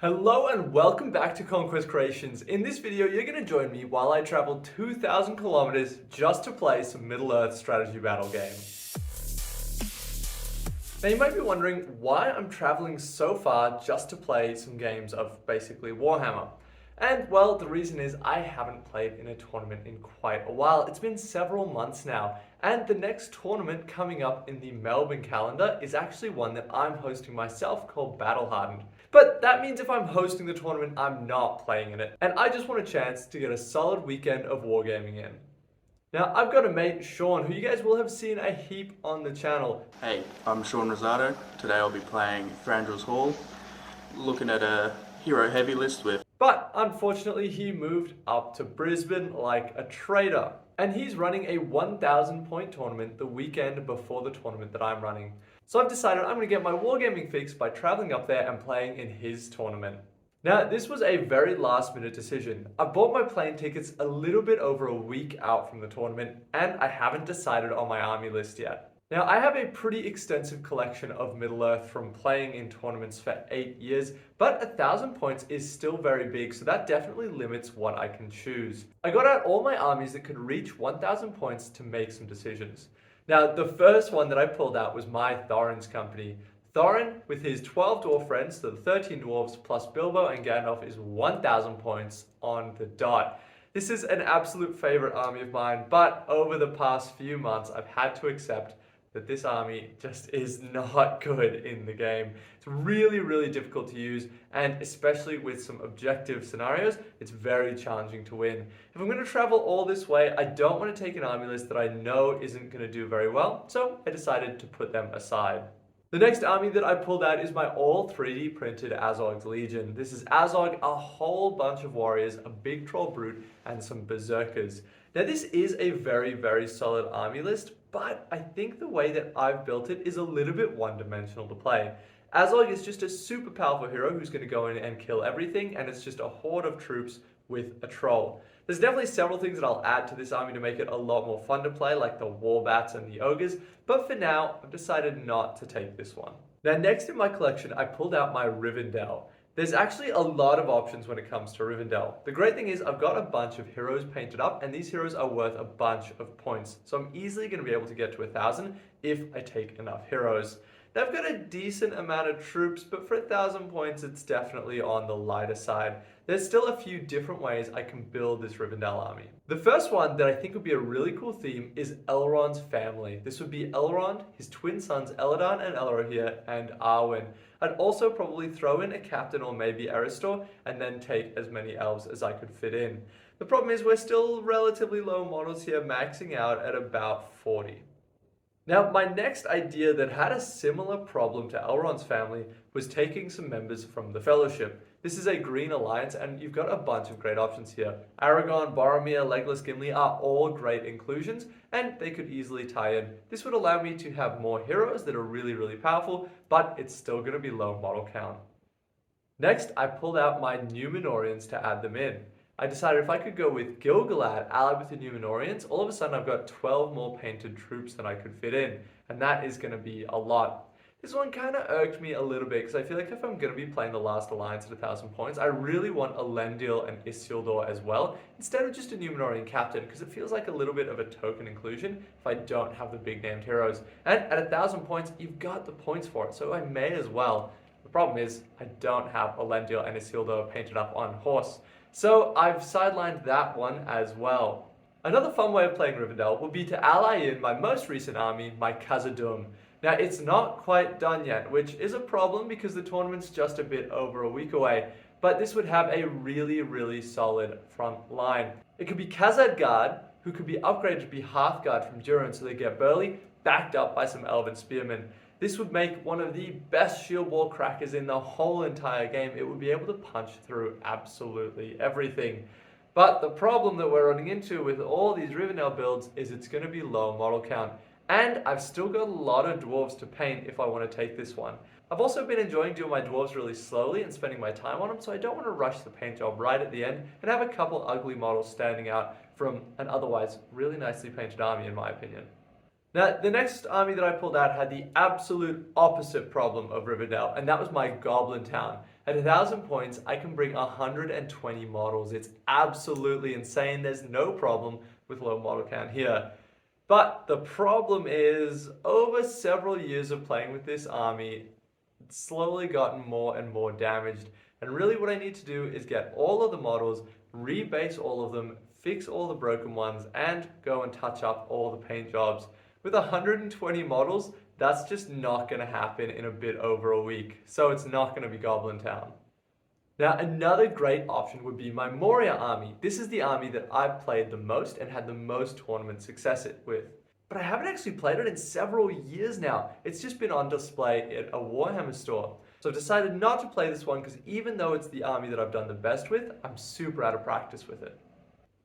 Hello and welcome back to Conquest Creations. In this video, you're going to join me while I travel 2,000 kilometers just to play some Middle Earth strategy battle game. Now you might be wondering why I'm traveling so far just to play some games of basically Warhammer. And well, the reason is I haven't played in a tournament in quite a while. It's been several months now, and the next tournament coming up in the Melbourne calendar is actually one that I'm hosting myself called Battle Hardened. But that means if I'm hosting the tournament, I'm not playing in it. And I just want a chance to get a solid weekend of wargaming in. Now, I've got a mate, Sean, who you guys will have seen a heap on the channel. Hey, I'm Sean Rosado. Today I'll be playing Thranduil's Hall, looking at a hero heavy list with... But unfortunately, he moved up to Brisbane like a traitor. And he's running a 1,000 point tournament the weekend before the tournament that I'm running. So I've decided I'm going to get my wargaming fix by traveling up there and playing in his tournament. Now, this was a very last minute decision. I bought my plane tickets a little bit over a week out from the tournament, and I haven't decided on my army list yet. Now, I have a pretty extensive collection of Middle Earth from playing in tournaments for 8 years, but 1,000 points is still very big, so that definitely limits what I can choose. I got out all my armies that could reach 1,000 points to make some decisions. Now, the first one that I pulled out was my Thorin's company. Thorin, with his 12 dwarf friends, so the 13 dwarves plus Bilbo and Gandalf, is 1,000 points on the dot. This is an absolute favorite army of mine, but over the past few months, I've had to accept that this army just is not good in the game. It's really, really difficult to use, and especially with some objective scenarios, it's very challenging to win. If I'm going to travel all this way, I don't want to take an army list that I know isn't going to do very well, so I decided to put them aside. The next army that I pulled out is my all 3D printed Azog's Legion. This is Azog, a whole bunch of warriors, a big troll brute, and some berserkers. Now this is a very, very solid army list, but I think the way that I've built it is a little bit one-dimensional to play. Azog is just a super powerful hero who's going to go in and kill everything, and it's just a horde of troops with a troll. There's definitely several things that I'll add to this army to make it a lot more fun to play, like the warbats and the ogres, but for now, I've decided not to take this one. Now next in my collection, I pulled out my Rivendell. There's actually a lot of options when it comes to Rivendell. The great thing is I've got a bunch of heroes painted up, and these heroes are worth a bunch of points, so I'm easily going to be able to get to 1,000 if I take enough heroes. Now I've got a decent amount of troops, but for 1,000 points it's definitely on the lighter side. There's still a few different ways I can build this Rivendell army. The first one that I think would be a really cool theme is Elrond's family. This would be Elrond, his twin sons Elladan and Elrohir, and Arwen. I'd also probably throw in a captain or maybe Eristor, and then take as many elves as I could fit in. The problem is we're still relatively low models here, maxing out at about 40. Now, my next idea that had a similar problem to Elrond's family was taking some members from the Fellowship. This is a green alliance, and you've got a bunch of great options here. Aragorn, Boromir, Legolas, Gimli are all great inclusions, and they could easily tie in. This would allow me to have more heroes that are really, really powerful, but it's still going to be low model count. Next, I pulled out my Numenorians to add them in. I decided if I could go with Gil-galad allied with the Numenorians, all of a sudden I've got 12 more painted troops than I could fit in, and that is going to be a lot. This one kind of irked me a little bit, because I feel like if I'm going to be playing the last alliance at 1,000 points, I really want Elendil and Isildur as well, instead of just a Numenorian captain, because it feels like a little bit of a token inclusion if I don't have the big named heroes. And at 1,000 points, you've got the points for it, so I may as well. The problem is, I don't have Elendil and Isildur painted up on horse. So I've sidelined that one as well. Another fun way of playing Rivendell would be to ally in my most recent army, my Khazad-dûm. Now it's not quite done yet, which is a problem because the tournament's just a bit over a week away, but this would have a really, really solid front line. It could be Khazad-guard, who could be upgraded to be Hearthguard from Durin so they get burly, backed up by some Elven Spearmen. This would make one of the best shield wall crackers in the whole entire game. It would be able to punch through absolutely everything. But the problem that we're running into with all these Rivendell builds is it's going to be low model count. And I've still got a lot of dwarves to paint if I want to take this one. I've also been enjoying doing my dwarves really slowly and spending my time on them, so I don't want to rush the paint job right at the end and have a couple ugly models standing out from an otherwise really nicely painted army in my opinion. Now, the next army that I pulled out had the absolute opposite problem of Rivendell, and that was my Goblin Town. At 1,000 points, I can bring 120 models. It's absolutely insane. There's no problem with low model count here. But the problem is, over several years of playing with this army, it's slowly gotten more and more damaged. And really what I need to do is get all of the models, rebase all of them, fix all the broken ones, and go and touch up all the paint jobs. With 120 models, that's just not going to happen in a bit over a week. So it's not going to be Goblin Town. Now, another great option would be my Moria army. This is the army that I've played the most and had the most tournament success with. But I haven't actually played it in several years now. It's just been on display at a Warhammer store. So I've decided not to play this one because even though it's the army that I've done the best with, I'm super out of practice with it.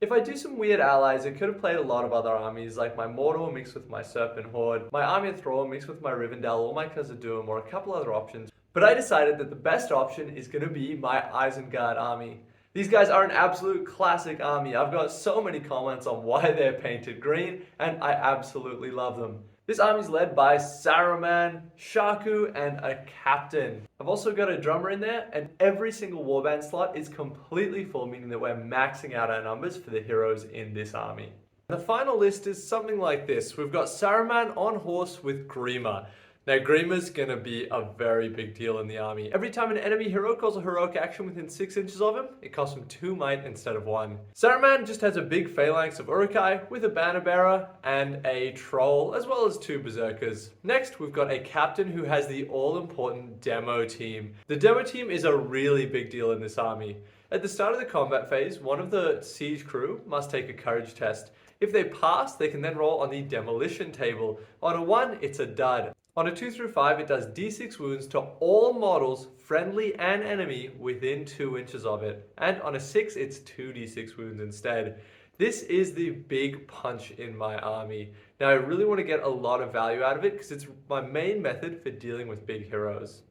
If I do some weird allies, I could have played a lot of other armies, like my Mordor mixed with my Serpent Horde, my Army of Thrall mixed with my Rivendell or my Khazad-dûm, or a couple other options. But I decided that the best option is going to be my Isengard army. These guys are an absolute classic army. I've got so many comments on why they're painted green, and I absolutely love them. This army is led by Saruman, Shaku, and a captain. I've also got a drummer in there, and every single warband slot is completely full, meaning that we're maxing out our numbers for the heroes in this army. The final list is something like this. We've got Saruman on horse with Grima. Now, Grima's gonna be a very big deal in the army. Every time an enemy hero calls a heroic action within 6 inches of him, it costs him 2 might instead of 1. Saruman just has a big phalanx of Uruk-hai with a banner bearer and a troll, as well as 2 berserkers. Next, we've got a captain who has the all-important demo team. The demo team is a really big deal in this army. At the start of the combat phase, one of the siege crew must take a courage test. If they pass, they can then roll on the demolition table. On a 1, it's a dud. On a 2 through 5, it does d6 wounds to all models, friendly and enemy, within 2 inches of it. And on a 6, it's 2d6 wounds instead. This is the big punch in my army. Now, I really want to get a lot of value out of it because it's my main method for dealing with big heroes.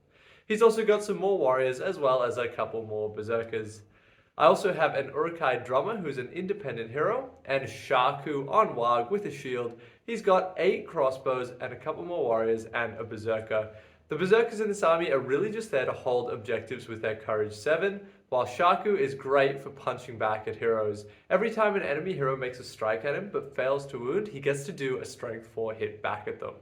He's also got some more warriors as well as a couple more berserkers. I also have an Uruk-hai drummer who's an independent hero, and Shaku on Warg with a shield. He's got 8 crossbows and a couple more warriors and a berserker. The berserkers in this army are really just there to hold objectives with their courage 7, while Shaku is great for punching back at heroes. Every time an enemy hero makes a strike at him but fails to wound, he gets to do a strength 4 hit back at them.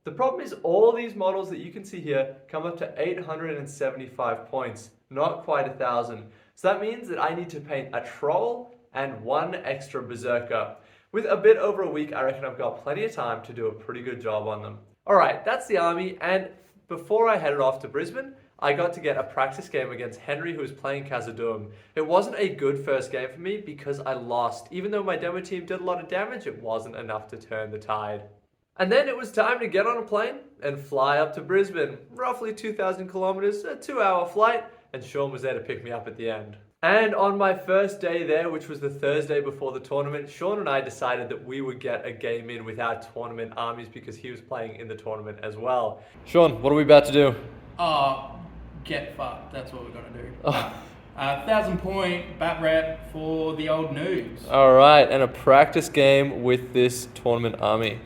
The problem is all these models that you can see here come up to 875 points, not quite 1,000. So that means that I need to paint a troll and 1 extra berserker. With a bit over a week, I reckon I've got plenty of time to do a pretty good job on them. Alright, that's the army, and before I headed off to Brisbane, I got to get a practice game against Henry, who was playing Khazad-dûm. It wasn't a good first game for me because I lost. Even though my demo team did a lot of damage, it wasn't enough to turn the tide. And then it was time to get on a plane and fly up to Brisbane. Roughly 2,000 kilometers, a 2-hour flight, and Sean was there to pick me up at the end. And on my first day there, which was the Thursday before the tournament, Sean and I decided that we would get a game in with our tournament armies because he was playing in the tournament as well. Sean, what are we about to do? Get fucked. That's what we're gonna do. 1,000 point bat rep for the old noobs. Alright, and a practice game with this tournament army.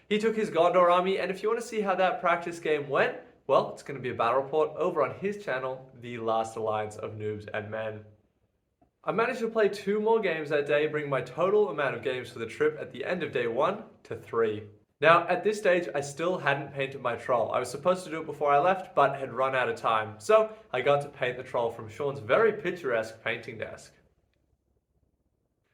He took his Gondor army, and if you want to see how that practice game went, well, it's going to be a battle report over on his channel, The Last Alliance of Noobs and Men. I managed to play 2 more games that day, bringing my total amount of games for the trip at the end of day 1 to 3. Now, at this stage, I still hadn't painted my troll. I was supposed to do it before I left, but had run out of time. So, I got to paint the troll from Sean's very picturesque painting desk.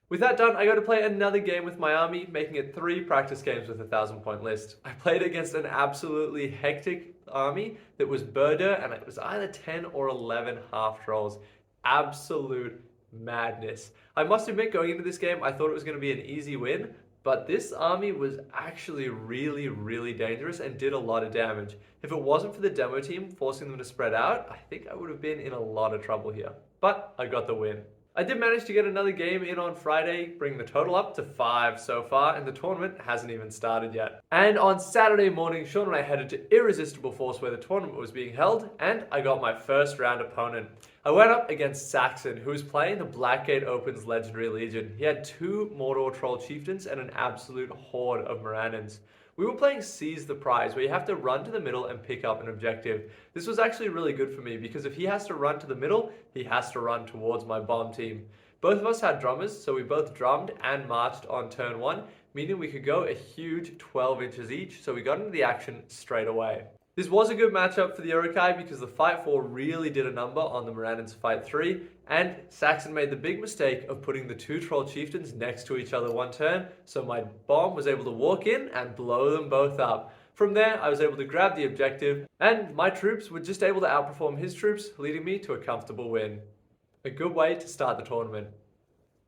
With that done, I got to play another game with my army, making it 3 practice games with a 1,000 point list. I played against an absolutely hectic army that was Burdur, and it was either 10 or 11 half trolls. Absolute madness. I must admit, going into this game, I thought it was going to be an easy win, but this army was actually really dangerous and did a lot of damage. If it wasn't for the demo team forcing them to spread out, I think I would have been in a lot of trouble here. But I got the win. I did manage to get another game in on Friday, bringing the total up to 5 so far, and the tournament hasn't even started yet. And on Saturday morning, Sean and I headed to Irresistible Force where the tournament was being held, and I got my first round opponent. I went up against Saxon, who was playing the Blackgate Open's Legendary Legion. He had 2 Mordor Troll Chieftains and an absolute horde of Morannons. We were playing Seize the Prize, where you have to run to the middle and pick up an objective. This was actually really good for me because if he has to run to the middle, he has to run towards my bomb team. Both of us had drummers, so we both drummed and marched on turn 1, meaning we could go a huge 12 inches each, so we got into the action straight away. This was a good matchup for the Urukai because the Fight 4 really did a number on the Mirandans Fight 3, and Saxon made the big mistake of putting the 2 Troll Chieftains next to each other one turn, so my bomb was able to walk in and blow them both up. From there, I was able to grab the objective, and my troops were just able to outperform his troops, leading me to a comfortable win. A good way to start the tournament.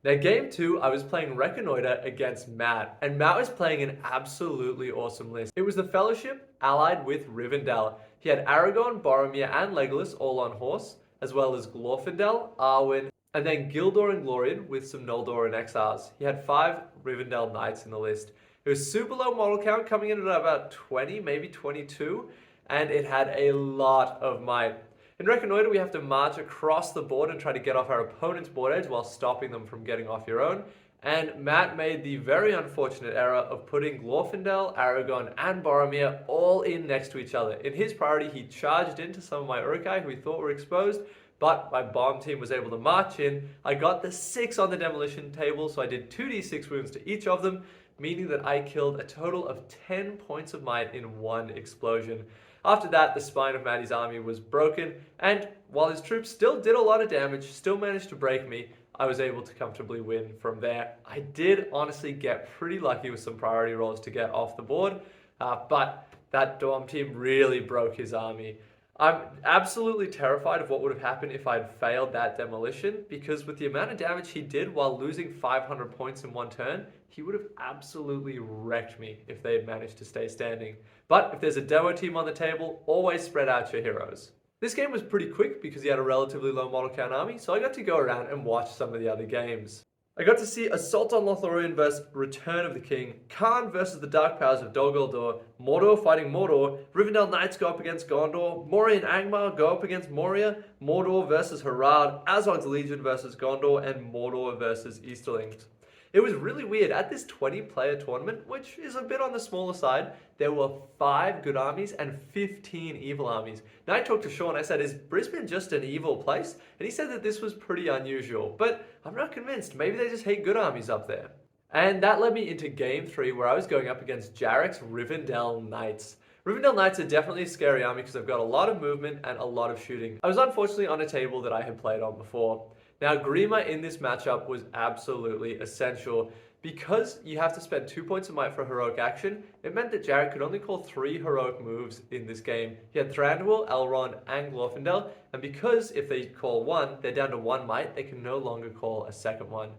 Now, game 2, I was playing Reconnoiter against Matt, and Matt was playing an absolutely awesome list. It was the Fellowship allied with Rivendell. He had Aragorn, Boromir, and Legolas all on horse, as well as Glorfindel, Arwen, and then Gildor and Glorian with some Noldor and Exiles. He had 5 Rivendell Knights in the list. It was super low model count, coming in at about 20, maybe 22, and it had a lot of might. In Reconnoiter, we have to march across the board and try to get off our opponent's board edge while stopping them from getting off your own. And Matt made the very unfortunate error of putting Glorfindel, Aragorn, and Boromir all in next to each other. In his priority, he charged into some of my Urukai who he thought were exposed, but my bomb team was able to march in. I got the 6 on the demolition table, so I did 2d6 wounds to each of them, meaning that I killed a total of 10 points of might in one explosion. After that, the spine of Matty's army was broken, and while his troops still did a lot of damage, still managed to break me, I was able to comfortably win from there. I did honestly get pretty lucky with some priority rolls to get off the board, but that Dorm team really broke his army. I'm absolutely terrified of what would have happened if I'd failed that demolition, because with the amount of damage he did while losing 500 points in one turn, he would have absolutely wrecked me if they had managed to stay standing. But if there's a demo team on the table, always spread out your heroes. This game was pretty quick because he had a relatively low model count army, so I got to go around and watch some of the other games. I got to see Assault on Lothlorien vs Return of the King, Kharn versus the Dark Powers of Dol Guldur, Mordor fighting Mordor, Rivendell Knights go up against Gondor, Moria and Angmar go up against Moria, Mordor versus Harad, Azog's Legion versus Gondor, and Mordor versus Easterlings. It was really weird. At this 20-player tournament, which is a bit on the smaller side, there were 5 good armies and 15 evil armies. Now I talked to Sean, I said, is Brisbane just an evil place? And he said that this was pretty unusual, but I'm not convinced. Maybe they just hate good armies up there. And that led me into game 3, where I was going up against Jarek's Rivendell Knights. Rivendell Knights are definitely a scary army because they've got a lot of movement and a lot of shooting. I was unfortunately on a table that I had played on before. Now, Grima in this matchup was absolutely essential. Because you have to spend 2 points of might for heroic action, it meant that Jarek could only call 3 heroic moves in this game. He had Thranduil, Elrond, and Glorfindel, and because if they call 1, they're down to 1 might, they can no longer call a second one.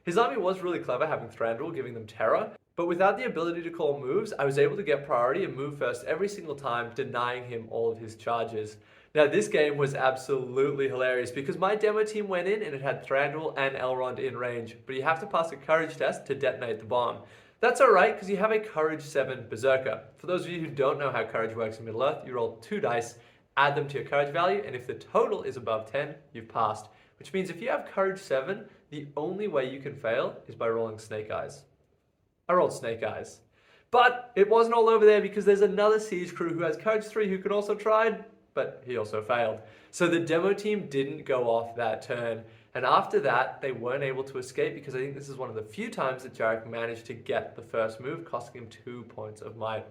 His army was really clever, having Thranduil, giving them terror, but without the ability to call moves, I was able to get priority and move first every single time, denying him all of his charges. Now, this game was absolutely hilarious because my demo team went in and it had Thranduil and Elrond in range, but you have to pass a courage test to detonate the bomb. That's alright because you have a courage 7 berserker. For those of you who don't know how courage works in Middle Earth, you roll 2 dice, add them to your courage value, and if the total is above 10, you've passed. Which means if you have courage 7, the only way you can fail is by rolling snake eyes. I rolled snake eyes. But it wasn't all over there because there's another siege crew who has courage 3 who can also try, but he also failed. So the demo team didn't go off that turn. And after that, they weren't able to escape because I think this is one of the few times that Jarek managed to get the first move, costing him 2 points of might.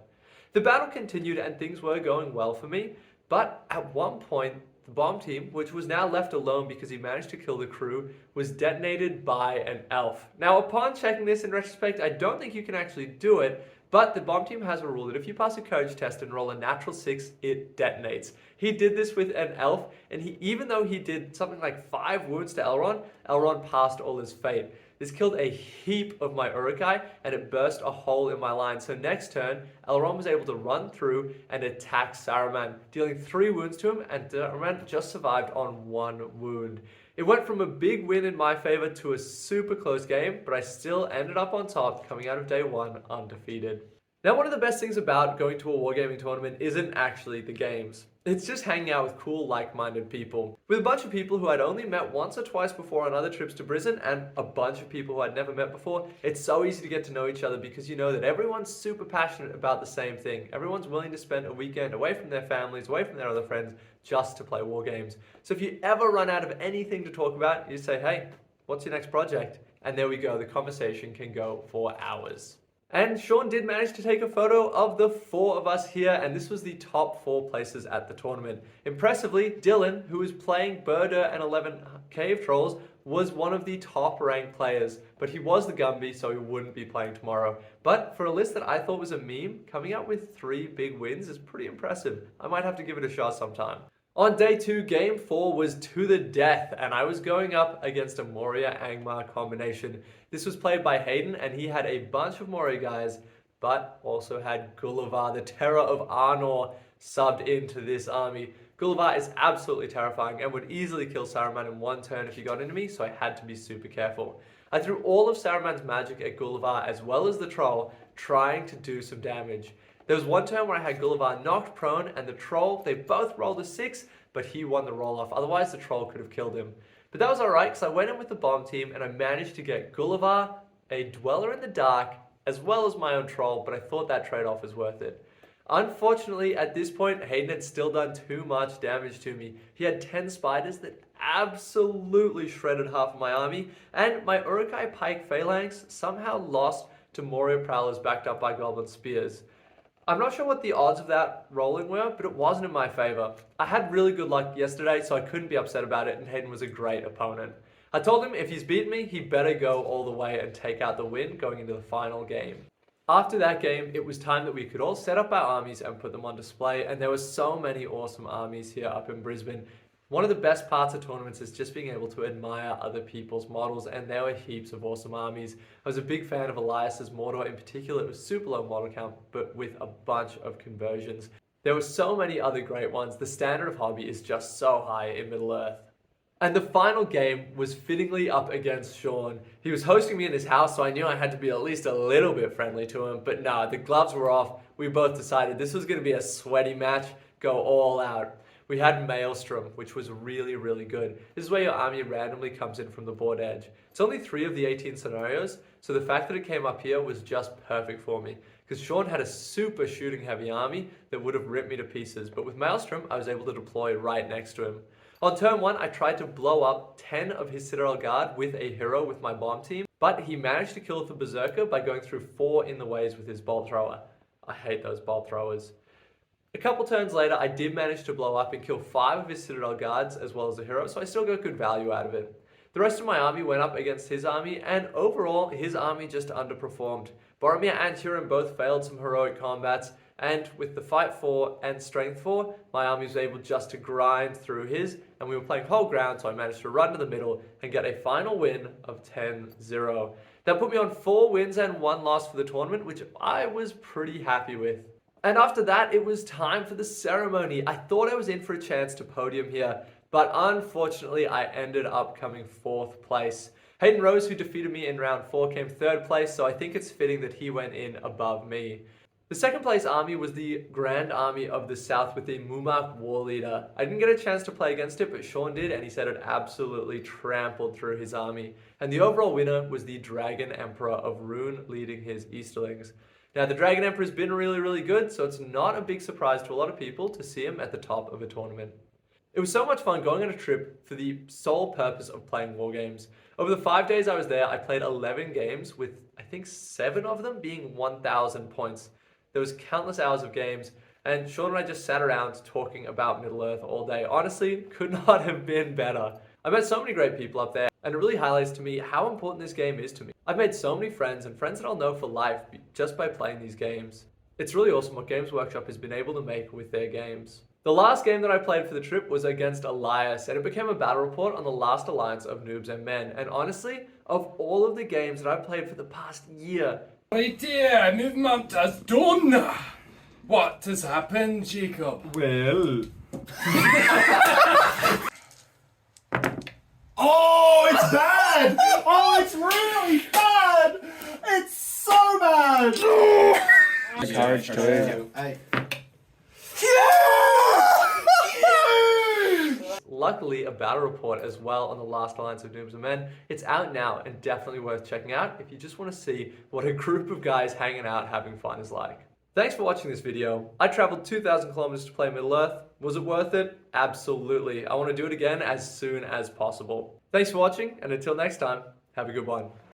The battle continued and things were going well for me, but at one point, the bomb team, which was now left alone because he managed to kill the crew, was detonated by an elf. Now, upon checking this in retrospect, I don't think you can actually do it, but the bomb team has a rule that if you pass a courage test and roll a natural 6, it detonates. He did this with an elf, and even though he did something like 5 wounds to Elrond, Elrond passed all his fate. This killed a heap of my Urukai, and it burst a hole in my line. So next turn, Elrond was able to run through and attack Saruman, dealing 3 wounds to him, and Saruman just survived on 1 wound. It went from a big win in my favor to a super close game, but I still ended up on top, coming out of day 1 undefeated. Now, one of the best things about going to a wargaming tournament isn't actually the games. It's just hanging out with cool, like-minded people. With a bunch of people who I'd only met once or twice before on other trips to Brisbane, and a bunch of people who I'd never met before, it's so easy to get to know each other because you know that everyone's super passionate about the same thing. Everyone's willing to spend a weekend away from their families, away from their other friends, just to play war games. So if you ever run out of anything to talk about, you say, hey, what's your next project? And there we go, the conversation can go for hours. And Sean did manage to take a photo of the 4 of us here, and this was the top 4 places at the tournament. Impressively, Dylan, who was playing Birder and 11 Cave Trolls, was one of the top ranked players, but he was the Gumby, so he wouldn't be playing tomorrow. But for a list that I thought was a meme, coming out with 3 big wins is pretty impressive. I might have to give it a shot sometime. On day 2, game 4 was to the death, and I was going up against a Moria-Angmar combination. This was played by Hayden, and he had a bunch of Moria guys, but also had Gullivar, the Terror of Arnor, subbed into this army. Gullivar is absolutely terrifying and would easily kill Saruman in 1 turn if he got into me, so I had to be super careful. I threw all of Saruman's magic at Gullivar as well as the troll, trying to do some damage. There was 1 turn where I had Gullivar knocked prone and the troll, they both rolled a 6, but he won the roll off. Otherwise the troll could have killed him. But that was alright because I went in with the bomb team and I managed to get Gullivar, a Dweller in the Dark, as well as my own troll, but I thought that trade-off was worth it. Unfortunately, at this point, Hayden had still done too much damage to me. He had 10 spiders that absolutely shredded half of my army, and my Uruk-hai Pike Phalanx somehow lost to Moria Prowlers backed up by Goblin Spears. I'm not sure what the odds of that rolling were, but it wasn't in my favor. I had really good luck yesterday, so I couldn't be upset about it, and Hayden was a great opponent. I told him if he's beaten me, he better go all the way and take out the win going into the final game. After that game, it was time that we could all set up our armies and put them on display, and there were so many awesome armies here up in Brisbane. One of the best parts of tournaments is just being able to admire other people's models, and there were heaps of awesome armies. I was a big fan of Elias's Mordor in particular. It was super low model count, but with a bunch of conversions. There were so many other great ones. The standard of hobby is just so high in Middle Earth. And the final game was fittingly up against Sean. He was hosting me in his house, so I knew I had to be at least a little bit friendly to him, but nah, the gloves were off. We both decided this was going to be a sweaty match, go all out. We had Maelstrom, which was really, really good. This is where your army randomly comes in from the board edge. It's only 3 of the 18 scenarios, so the fact that it came up here was just perfect for me. Because Sean had a super shooting heavy army that would have ripped me to pieces, but with Maelstrom, I was able to deploy right next to him. On turn 1, I tried to blow up 10 of his Citadel Guard with a hero with my bomb team, but he managed to kill off the Berserker by going through 4 in the ways with his bolt thrower. I hate those bolt throwers. A couple turns later, I did manage to blow up and kill 5 of his Citadel Guards as well as a hero, so I still got good value out of it. The rest of my army went up against his army, and overall, his army just underperformed. Boromir and Huron both failed some heroic combats, and with the Fight 4 and Strength 4, my army was able just to grind through his, and we were playing whole ground, so I managed to run to the middle and get a final win of 10-0. That put me on 4 wins and 1 loss for the tournament, which I was pretty happy with. And after that, it was time for the ceremony. I thought I was in for a chance to podium here, but unfortunately, I ended up coming 4th place. Hayden Rose, who defeated me in round 4, came 3rd place, so I think it's fitting that he went in above me. The 2nd place army was the Grand Army of the South with the Mumak War Leader. I didn't get a chance to play against it, but Sean did, and he said it absolutely trampled through his army. And the overall winner was the Dragon Emperor of Rune leading his Easterlings. Now, the Dragon Emperor has been really, really good, so it's not a big surprise to a lot of people to see him at the top of a tournament. It was so much fun going on a trip for the sole purpose of playing war games. Over the 5 days I was there, I played 11 games with, I think, 7 of them being 1,000 points. There was countless hours of games, and Sean and I just sat around talking about Middle Earth all day. Honestly, could not have been better. I met so many great people up there, and it really highlights to me how important this game is to me. I've made so many friends, and friends that I'll know for life just by playing these games. It's really awesome what Games Workshop has been able to make with their games. The last game that I played for the trip was against Elias, and it became a battle report on the last alliance of Noobs and Men. And honestly, of all of the games that I've played for the past year, My dear, movement is done. What has happened, Jacob? Well... Oh, it's bad! Oh, it's really bad! It's so bad! Courage to Hey. luckily a battle report as well on the Last Alliance of Noobs and Men. It's out now and definitely worth checking out if you just want to see what a group of guys hanging out having fun is like. Thanks for watching this video. I traveled 2,000 kilometers to play Middle Earth. Was it worth it? Absolutely. I want to do it again as soon as possible. Thanks for watching, and until next time, have a good one.